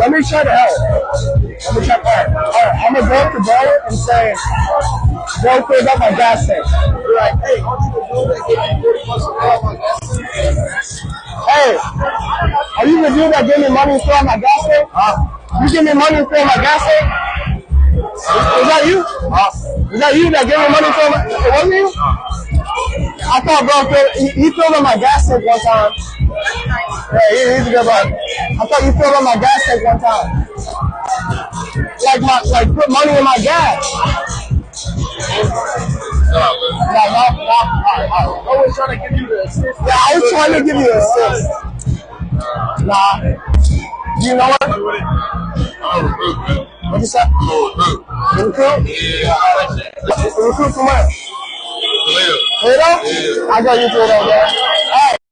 Let me try to help. Let me try to help. Alright, I'm gonna go up to Bro and say, Bro filled up my gas tank. You're like, hey, aren't you the dude that gave me 40 bucks to fill up my gas tank? Hey, are you the dude that gave me money to fill up my gas tank? You give me money to fill up my gas tank? Is that you? Is that you that gave me money to fill up my... It wasn't you? I thought Bro he filled up my gas tank one time. Yeah, he's a good one. I thought you filled up my gas tank one time. Like put money in my gas. I was trying to give you the assist. Yeah, I was trying to give you an assist. Nah. You know what? What you say? Recruit? Yeah. Recruit from where? Toledo? I got you Toledo, man. All right.